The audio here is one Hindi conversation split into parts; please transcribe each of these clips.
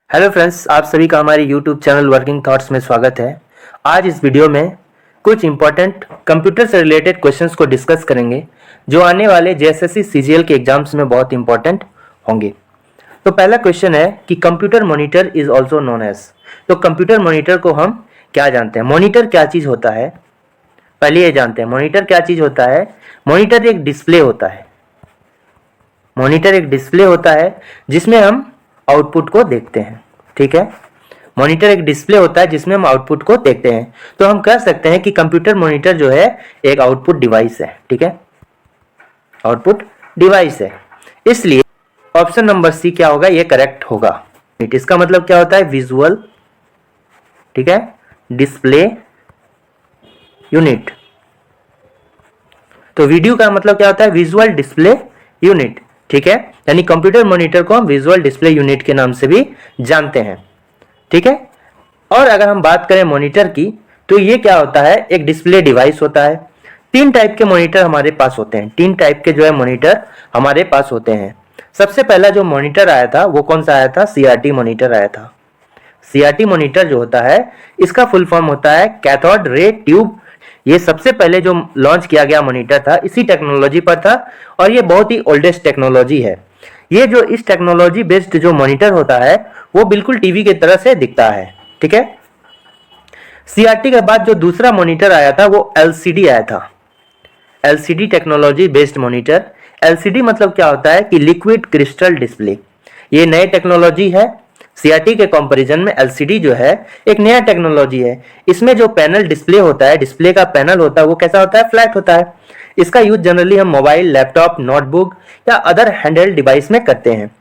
हेलो फ्रेंड्स, आप सभी का हमारे यूट्यूब चैनल वर्किंग थॉट्स में स्वागत है। आज इस वीडियो में कुछ इंपॉर्टेंट कंप्यूटर से रिलेटेड क्वेश्चंस को डिस्कस करेंगे जो आने वाले जेएसएससी सीजीएल के एग्जाम्स में बहुत इंपॉर्टेंट होंगे। तो पहला क्वेश्चन है कि computer monitor is also known as. तो कंप्यूटर मॉनिटर को हम क्या जानते हैं? मॉनिटर क्या चीज़ होता है, पहले ये जानते हैं। मॉनिटर क्या चीज़ होता है? मॉनिटर एक डिस्प्ले होता है। मॉनिटर एक डिस्प्ले होता है जिसमें हम आउटपुट को देखते हैं। ठीक है, मॉनिटर एक डिस्प्ले होता है जिसमें हम आउटपुट को देखते हैं। तो हम कह सकते हैं कि कंप्यूटर मॉनिटर जो है एक आउटपुट डिवाइस है। ठीक है, आउटपुट डिवाइस है, इसलिए ऑप्शन नंबर सी क्या होगा, ये करेक्ट होगा। इसका मतलब क्या होता है? विजुअल, ठीक है, डिस्प्ले यूनिट। तो वीडियो का मतलब क्या होता है? Visual display unit. ठीक है, यानी कंप्यूटर मॉनिटर को हम विजुअल डिस्प्ले यूनिट के नाम से भी जानते हैं। ठीक है, और अगर हम बात करें मॉनिटर की, तो ये क्या होता है? एक डिस्प्ले डिवाइस होता है। तीन टाइप के मॉनिटर हमारे पास होते हैं। तीन टाइप के जो है मॉनिटर हमारे पास होते हैं। सबसे पहला जो मॉनिटर आया था वो कौन सा आया था? सीआरटी मॉनिटर आया था। सीआरटी मॉनिटर जो होता है इसका फुल फॉर्म होता है कैथोड रे ट्यूब। ये सबसे पहले जो लॉन्च किया गया मॉनिटर था इसी टेक्नोलॉजी पर था और ये बहुत ही ओल्डेस्ट टेक्नोलॉजी है। ये जो इस टेक्नोलॉजी बेस्ड जो मॉनिटर होता है वो बिल्कुल टीवी की तरह से दिखता है। ठीक है, सीआरटी के बाद जो दूसरा मॉनिटर आया था वो एलसीडी आया था। LCD technology based monitor. LCD मतलब क्या होता है कि लिक्विड क्रिस्टल डिस्प्ले। ये नई टेक्नोलॉजी है। सीआरटी के कंपैरिजन में एलसीडी जो है एक नया टेक्नोलॉजी है। इसमें जो पैनल डिस्प्ले होता है, डिस्प्ले का पैनल होता है वो कैसा होता है? फ्लैट होता है। इसका यूज जनरली हम मोबाइल, लैपटॉप, नोटबुक या अदर हैंडहेल्ड डिवाइस में करते हैं।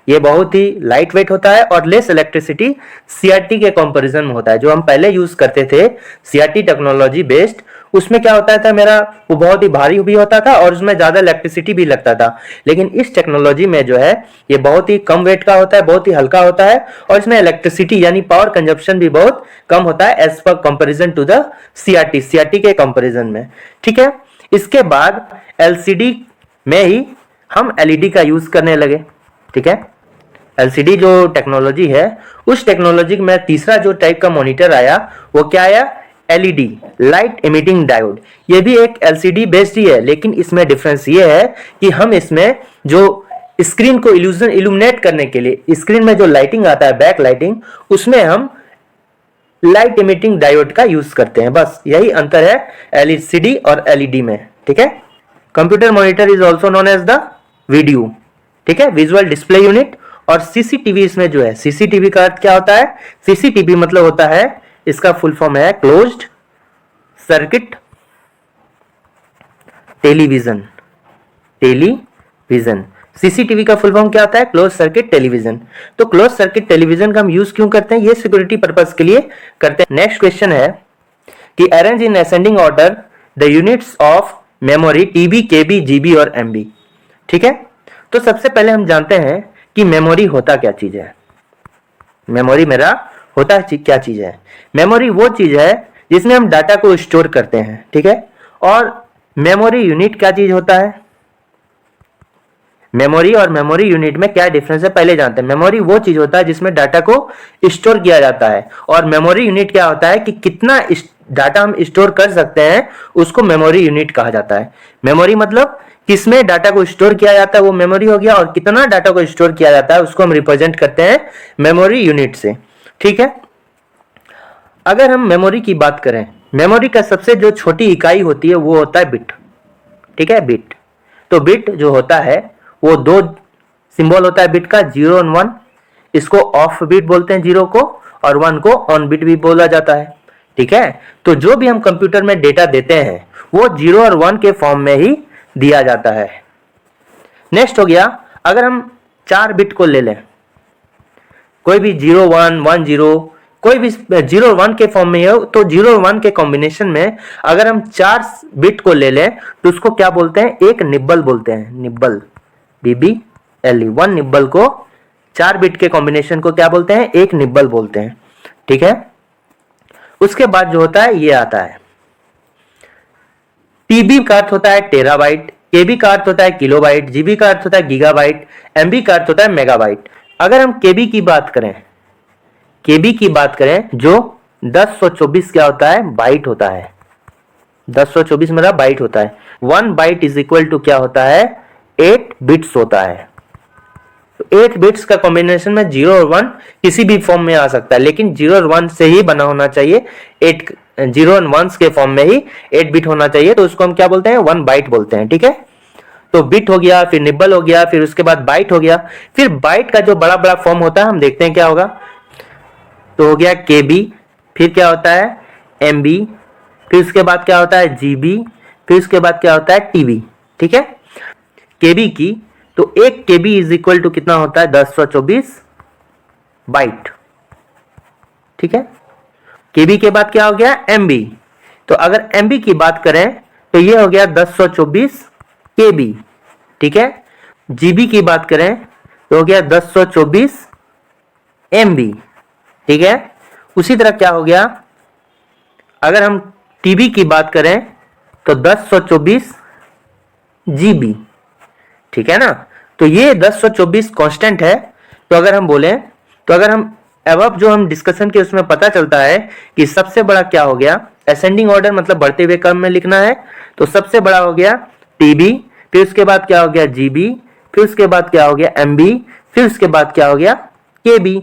ये बहुत ही लाइट वेट होता है और लेस इलेक्ट्रिसिटी सीआरटी के कंपैरिजन में होता है। जो हम पहले यूज करते थे सीआरटी टेक्नोलॉजी बेस्ड, उसमें क्या होता था मेरा, वो बहुत ही भारी भी होता था और उसमें ज्यादा इलेक्ट्रिसिटी भी लगता था। लेकिन इस टेक्नोलॉजी में जो है ये बहुत ही कम वेट का होता है, बहुत ही हल्का होता है और इसमें इलेक्ट्रिसिटी यानी पावर कंजप्शन भी बहुत कम होता है as per comparison to the CRT के कंपेरिजन में। ठीक है, इसके बाद एलसीडी में ही हम एलईडी का यूज करने लगे। ठीक है, एलसीडी जो टेक्नोलॉजी है उस टेक्नोलॉजी में तीसरा जो टाइप का मॉनिटर आया वो क्या आया? LED, light emitting diode. ये भी एक एलसीडी बेस्ड ही है, लेकिन इसमें डिफरेंस ये है कि हम इसमें जो स्क्रीन को इल्यूमिनेट करने के लिए स्क्रीन में जो लाइटिंग आता है, बैक लाइटिंग, उसमें हम लाइट इमिटिंग डायोड का यूज करते हैं। बस यही अंतर है एलसीडी और एलईडी में। ठीक है, computer monitor is also known as the video. ठीक है, विजुअल डिस्प्ले यूनिट। और सीसीटीवी इसमें जो है, सीसीटीवी का अर्थ क्या होता है? सीसीटीवी मतलब होता है, इसका फुल फॉर्म है closed circuit television. Television, CCTV का फुल फॉर्म क्या होता है? Close circuit television. तो क्लोज सर्किट टेलीविजन का हम यूज क्यों करते हैं? ये सिक्योरिटी पर्पस के लिए करते हैं। नेक्स्ट क्वेश्चन है कि arrange in ascending order the units of memory TB, KB, GB और एमबी। ठीक है, तो सबसे पहले हम जानते हैं कि मेमोरी होता क्या चीज है। मेमोरी मेरा होता क्या चीज है? मेमोरी वो चीज है जिसमें हम डाटा को स्टोर करते हैं। ठीक है, और मेमोरी यूनिट क्या चीज होता है? मेमोरी और मेमोरी यूनिट में क्या डिफरेंस है पहले जानते हैं। मेमोरी वो चीज होता है जिसमें डाटा को स्टोर किया जाता है और मेमोरी यूनिट क्या होता है कि कितना डाटा हम स्टोर कर सकते हैं, उसको मेमोरी यूनिट कहा जाता है। मेमोरी मतलब किसमें डाटा को स्टोर किया जाता है वो मेमोरी हो गया, और कितना डाटा को स्टोर किया जाता है उसको हम रिप्रेजेंट करते हैं मेमोरी यूनिट से। ठीक है, अगर हम मेमोरी की बात करें, मेमोरी का सबसे जो छोटी इकाई होती है वो होता है बिट। ठीक है, बिट। तो बिट जो होता है वो दो सिंबल होता है बिट का, 0 और 1। इसको ऑफ बिट बोलते हैं 0 को, और 1 को ऑन बिट भी बोला जाता है। ठीक है, तो जो भी हम कंप्यूटर में डेटा देते हैं वो 0 और 1 के फॉर्म में ही दिया जाता है। नेक्स्ट हो गया, अगर हम 4 बिट को ले लें, कोई भी 0 1 1 0, कोई भी 0 और 1 के फॉर्म में हो, तो 0 और 1 के कॉम्बिनेशन में अगर हम 4 बिट को ले लें तो उसको क्या बोलते हैं? एक निब्बल बोलते हैं। Nibble, BBLE। 1 निब्बल को, 4 बिट के कॉम्बिनेशन को क्या बोलते हैं? एक निब्बल बोलते हैं। ठीक है, उसके बाद जो होता है ये आता है टीबी का अर्थ होता है टेराबाइट, केबी का अर्थ होता है किलोबाइट, जीबी का अर्थ होता है गीगाबाइट, एमबी का अर्थ होता है मेगाबाइट। अगर हम केबी की बात करें केबी की बात करें जो 1024 क्या होता है, बाइट होता है। 1024 मेरा बाइट होता है। 1 बाइट इज इक्वल टू क्या होता है, 8 बिट्स होता है। 8 बिट्स का कॉम्बिनेशन में 0 और 1 किसी भी फॉर्म में आ सकता है, लेकिन 0 और 1 से ही बना होना चाहिए। 8 0 और 1 के फॉर्म में ही 8 बिट होना चाहिए, तो उसको हम क्या बोलते हैं, 1 बाइट बोलते हैं। ठीक है, तो बिट हो गया, फिर निब्बल हो गया, फिर उसके बाद बाइट हो गया। फिर बाइट का जो बड़ा बड़ा फॉर्म होता है हम देखते हैं क्या होगा। तो हो गया केबी, फिर क्या होता है एमबी, फिर उसके बाद क्या होता है जीबी, फिर उसके बाद क्या होता है टीबी। ठीक है, केबी की तो 1 केबी इज इक्वल टू कितना होता है, 1024 बाइट। ठीक है, केबी के बाद क्या हो गया एमबी, तो अगर एमबी की बात करें तो ये हो गया 1024 केबी। ठीक है, जीबी की बात करें तो हो गया 1024 एमबी। ठीक है, उसी तरह क्या हो गया, अगर हम टीबी की बात करें तो 1024 जीबी। ठीक है ना, तो ये 1024 कांस्टेंट है। तो अगर हम बोलें, तो अगर हम अब जो हम डिस्कशन के उसमें पता चलता है कि सबसे बड़ा क्या हो गया, असेंडिंग ऑर्डर मतलब बढ़ते हुए क्रम में लिखना है, तो सबसे बड़ा हो गया टीबी, फिर उसके बाद क्या हो गया जीबी, फिर उसके बाद क्या हो गया एमबी, फिर उसके बाद क्या हो गया केबी,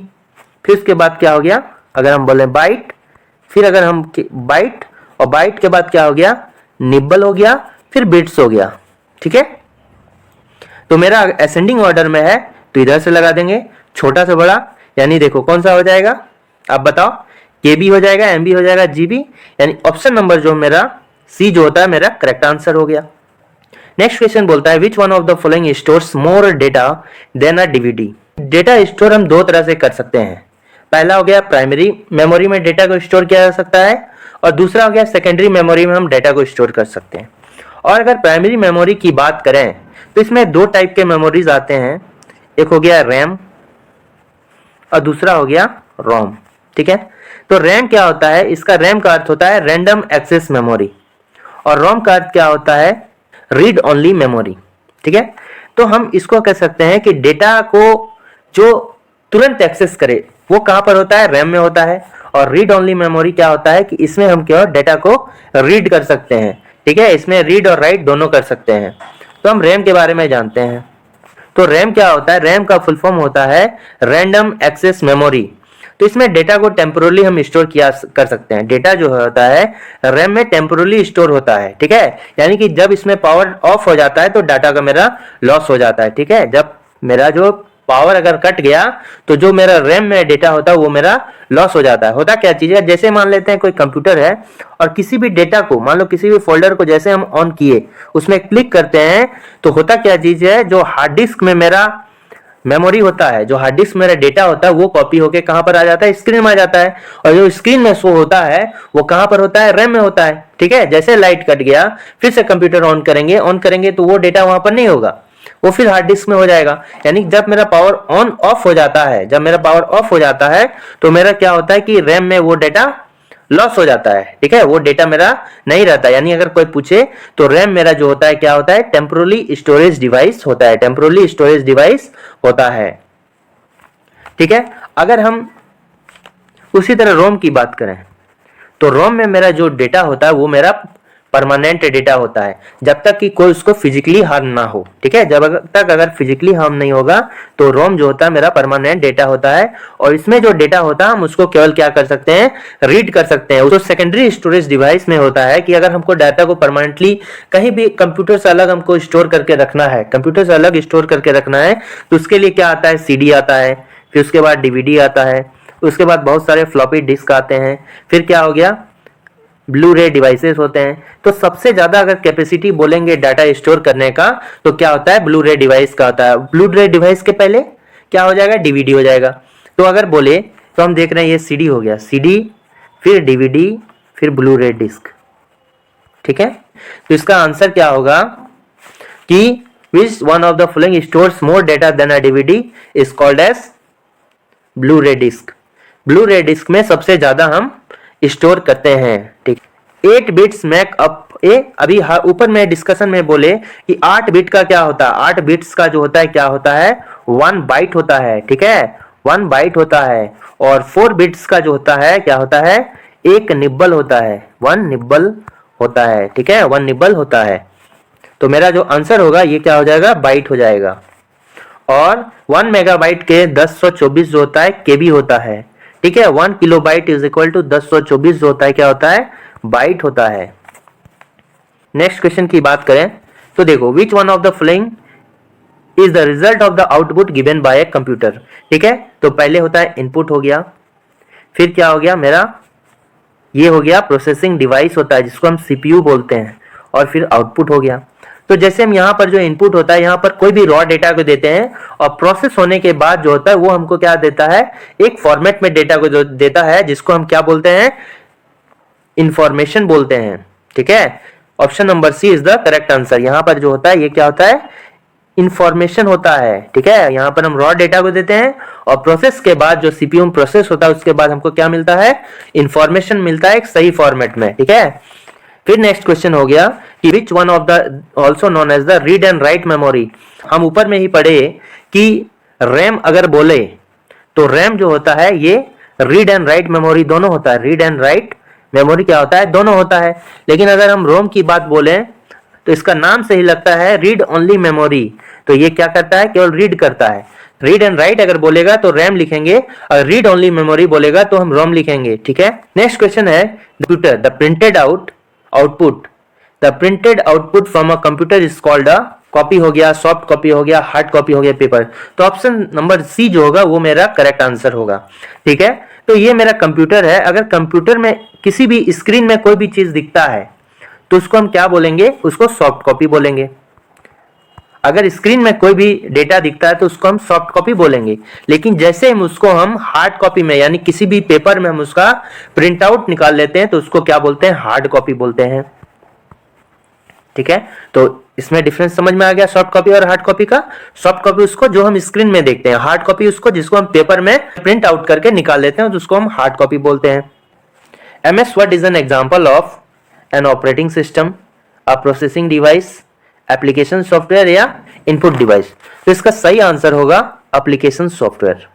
फिर उसके बाद क्या हो गया, अगर हम बोले बाइट, फिर अगर हम बाइट, और बाइट के बाद क्या हो गया निब्बल हो गया, फिर बिट्स हो गया। ठीक है, तो मेरा असेंडिंग ऑर्डर में है, तो इधर से लगा देंगे छोटा से बड़ा, यानी देखो कौन सा हो जाएगा, आप बताओ, केबी हो जाएगा, एमबी हो जाएगा, जीबी, यानी ऑप्शन नंबर जो मेरा सी जो होता है मेरा करेक्ट आंसर हो गया। नेक्स्ट क्वेश्चन बोलता है which one of the following stores more data than a DVD. Data store हम दो तरह से कर सकते हैं। पहला हो गया प्राइमरी मेमोरी में डेटा को स्टोर किया जा सकता है, और दूसरा हो गया सेकेंडरी मेमोरी में हम डेटा को स्टोर कर सकते हैं। और अगर प्राइमरी मेमोरी की बात करें तो इसमें दो टाइप के मेमोरीज आते हैं, एक हो गया रैम और दूसरा हो गया रोम। ठीक है, तो रैम क्या होता है, इसका रैम का अर्थ होता है रैंडम एक्सेस मेमोरी, और रोम का अर्थ क्या होता है, रीड ओनली मेमोरी। ठीक है, तो हम इसको कह सकते हैं कि डेटा को जो तुरंत एक्सेस करे वो कहां पर होता है, रैम में होता है, और रीड ओनली मेमोरी क्या होता है कि इसमें हम क्या डेटा को रीड कर सकते हैं। ठीक है, इसमें रीड और राइट दोनों कर सकते हैं। तो हम रैम के बारे में जानते हैं। तो रैम क्या होता है, रैम का फुल फॉर्म होता है रैंडम एक्सेस मेमोरी। तो इसमें डेटा को टेम्पोरली हम स्टोर किया कर सकते हैं। डेटा जो होता है रैम में टेम्पोरली स्टोर होता है। ठीक है, यानी कि जब इसमें पावर ऑफ हो जाता है तो डाटा का मेरा लॉस हो जाता है। ठीक है, जब मेरा जो पावर अगर कट गया तो जो मेरा रैम में डेटा होता है वो मेरा लॉस हो जाता है। होता क्या चीज है, जैसे मान लेते हैं कोई कंप्यूटर है और किसी भी डेटा को, मान लो किसी भी फोल्डर को जैसे हम ऑन किए उसमें क्लिक करते हैं, तो होता क्या चीज है, जो हार्ड डिस्क में मेरा मेमोरी होता है, जो हार्ड डिस्क मेरा डेटा होता है वो कॉपी होके कहां पर आ जाता है, स्क्रीन में आ जाता है, और जो स्क्रीन में शो होता है वो कहां पर होता है, रैम में होता है। ठीक है, जैसे लाइट कट गया फिर से कंप्यूटर ऑन करेंगे तो वो डेटा वहां पर नहीं होगा, वो फिर हार्ड डिस्क में हो जाएगा। यानी जब मेरा पावर ऑन ऑफ हो जाता है, जब मेरा पावर ऑफ हो जाता है तो मेरा क्या होता है कि रैम में वो डेटा लॉस हो जाता है। ठीक है, वो डेटा मेरा नहीं रहता। यानी अगर कोई पूछे तो रैम मेरा जो होता है क्या होता है, टेम्पोरली स्टोरेज डिवाइस होता है, टेम्पोरली स्टोरेज डिवाइस होता है। ठीक है, अगर हम उसी तरह रोम की बात करें तो रोम में मेरा जो डेटा होता है वो मेरा परमानेंट डेटा होता है, जब तक कि कोई उसको फिजिकली हार्म ना हो। ठीक है, जब तक अगर फिजिकली हार्म नहीं होगा तो रोम जो होता है मेरा परमानेंट डेटा होता है, और इसमें जो डेटा होता है हम उसको केवल क्या कर सकते हैं, रीड कर सकते हैं। तो सेकेंडरी स्टोरेज डिवाइस में होता है कि अगर हमको डाटा को परमानेंटली कहीं भी कंप्यूटर से अलग हमको स्टोर करके रखना है, कंप्यूटर से अलग स्टोर करके रखना है, तो उसके लिए क्या आता है, सीडी आता है, फिर उसके बाद डीवीडी आता है, उसके बाद बहुत सारे फ्लॉपी डिस्क आते हैं, फिर क्या हो गया, ब्लू रे डिवाइसेस होते हैं। तो सबसे ज्यादा अगर कैपेसिटी बोलेंगे डाटा स्टोर करने का तो क्या होता है, ब्लू रे डिवाइस का होता है। ब्लू रे डिवाइस के पहले क्या हो जाएगा, डीवीडी हो जाएगा। तो अगर बोले तो हम देख रहे हैं ये सीडी हो गया, सीडी फिर डीवीडी फिर ब्लू रे डिस्क। ठीक है, तो इसका आंसर क्या होगा कि which one of the following stores more data than a DVD is called as Blu ray disc. Blu ray disc में सबसे ज्यादा हम स्टोर करते हैं। ठीक, 8 बिट्स मेक अप ए, अभी ऊपर में डिस्कशन में बोले कि 8 बिट का क्या होता है, 8 बिट्स का जो होता है क्या होता है, 1 बाइट होता है। ठीक है, 1 बाइट होता है, और 4 बिट्स का जो होता है क्या होता है, 1 निब्बल होता है, 1 निब्बल होता है, ठीक है, 1 निब्बल होता है। तो मेरा जो आंसर होगा ये क्या हो जाएगा, बाइट हो जाएगा। और 1 मेगाबाइट के 1024 जो होता है केबी होता है, ठीक है। 1 किलोबाइट इज इक्वल टू 1024 जो होता है क्या होता है, बाइट होता है। नेक्स्ट क्वेश्चन की बात करें तो देखो, विच one of the following is the result of the output given by a computer, ठीक है। तो पहले होता है इनपुट हो गया, फिर क्या हो गया मेरा, ये हो गया प्रोसेसिंग डिवाइस होता है जिसको हम सीपीयू बोलते हैं, और फिर आउटपुट हो गया। तो जैसे हम यहाँ पर जो इनपुट होता है, यहाँ पर कोई भी रॉ डेटा को देते हैं, और प्रोसेस होने के बाद जो होता है वो हमको क्या देता है, एक फॉर्मेट में डेटा को जो देता है, जिसको हम क्या बोलते हैं, इंफॉर्मेशन बोलते हैं, ठीक है। Option number C is the correct answer. यहाँ पर जो होता है ये क्या होता है, इंफॉर्मेशन होता है, ठीक है। यहाँ पर हम रॉ डेटा को देते हैं, और प्रोसेस के बाद जो सीपीयू में प्रोसेस होता है उसके बाद हमको क्या मिलता है, इंफॉर्मेशन मिलता है एक सही फॉर्मेट में, ठीक है। फिर नेक्स्ट क्वेश्चन हो गया कि which one of the also known as the read and write memory. हम ऊपर में ही पढ़े कि रैम अगर बोले तो रैम जो होता है ये रीड एंड राइट मेमोरी दोनों होता है, रीड एंड राइट मेमोरी क्या होता है, दोनों होता है। लेकिन अगर हम रोम की बात बोले तो इसका नाम से ही लगता है रीड ओनली मेमोरी, तो ये क्या करता है, केवल रीड करता है। रीड एंड राइट अगर बोलेगा तो रैम लिखेंगे, और रीड ओनली मेमोरी बोलेगा तो हम रोम लिखेंगे, ठीक है। नेक्स्ट क्वेश्चन है computer the printed output the printed output from a computer is called a, copy हो गया, सॉफ्ट कॉपी हो गया, हार्ड कॉपी हो गया, पेपर। तो ऑप्शन नंबर सी जो होगा वो मेरा करेक्ट आंसर होगा, ठीक है। तो ये मेरा कंप्यूटर है, अगर कंप्यूटर में किसी भी स्क्रीन में कोई भी चीज दिखता है तो उसको हम क्या बोलेंगे, उसको सॉफ्ट कॉपी बोलेंगे। अगर स्क्रीन में कोई भी डेटा दिखता है तो उसको हम सॉफ्ट कॉपी बोलेंगे। लेकिन जैसे हम हार्ड कॉपी में, यानी किसी भी पेपर में हम उसका प्रिंट आउट निकाल लेते हैं तो उसको क्या बोलते हैं, हार्ड कॉपी बोलते हैं, ठीक है। तो इसमें डिफरेंस समझ में आ गया सॉफ्ट कॉपी और हार्ड कॉपी का। सॉफ्ट कॉपी उसको जो हम स्क्रीन में देखते हैं, हार्ड कॉपी उसको जिसको हम पेपर में प्रिंट आउट करके निकाल लेते हैं तो उसको हम हार्ड कॉपी बोलते हैं। MS Word is an example of an operating system, a processing device, application software या इनपुट डिवाइस। तो इसका सही आंसर होगा एप्लीकेशन सॉफ्टवेयर।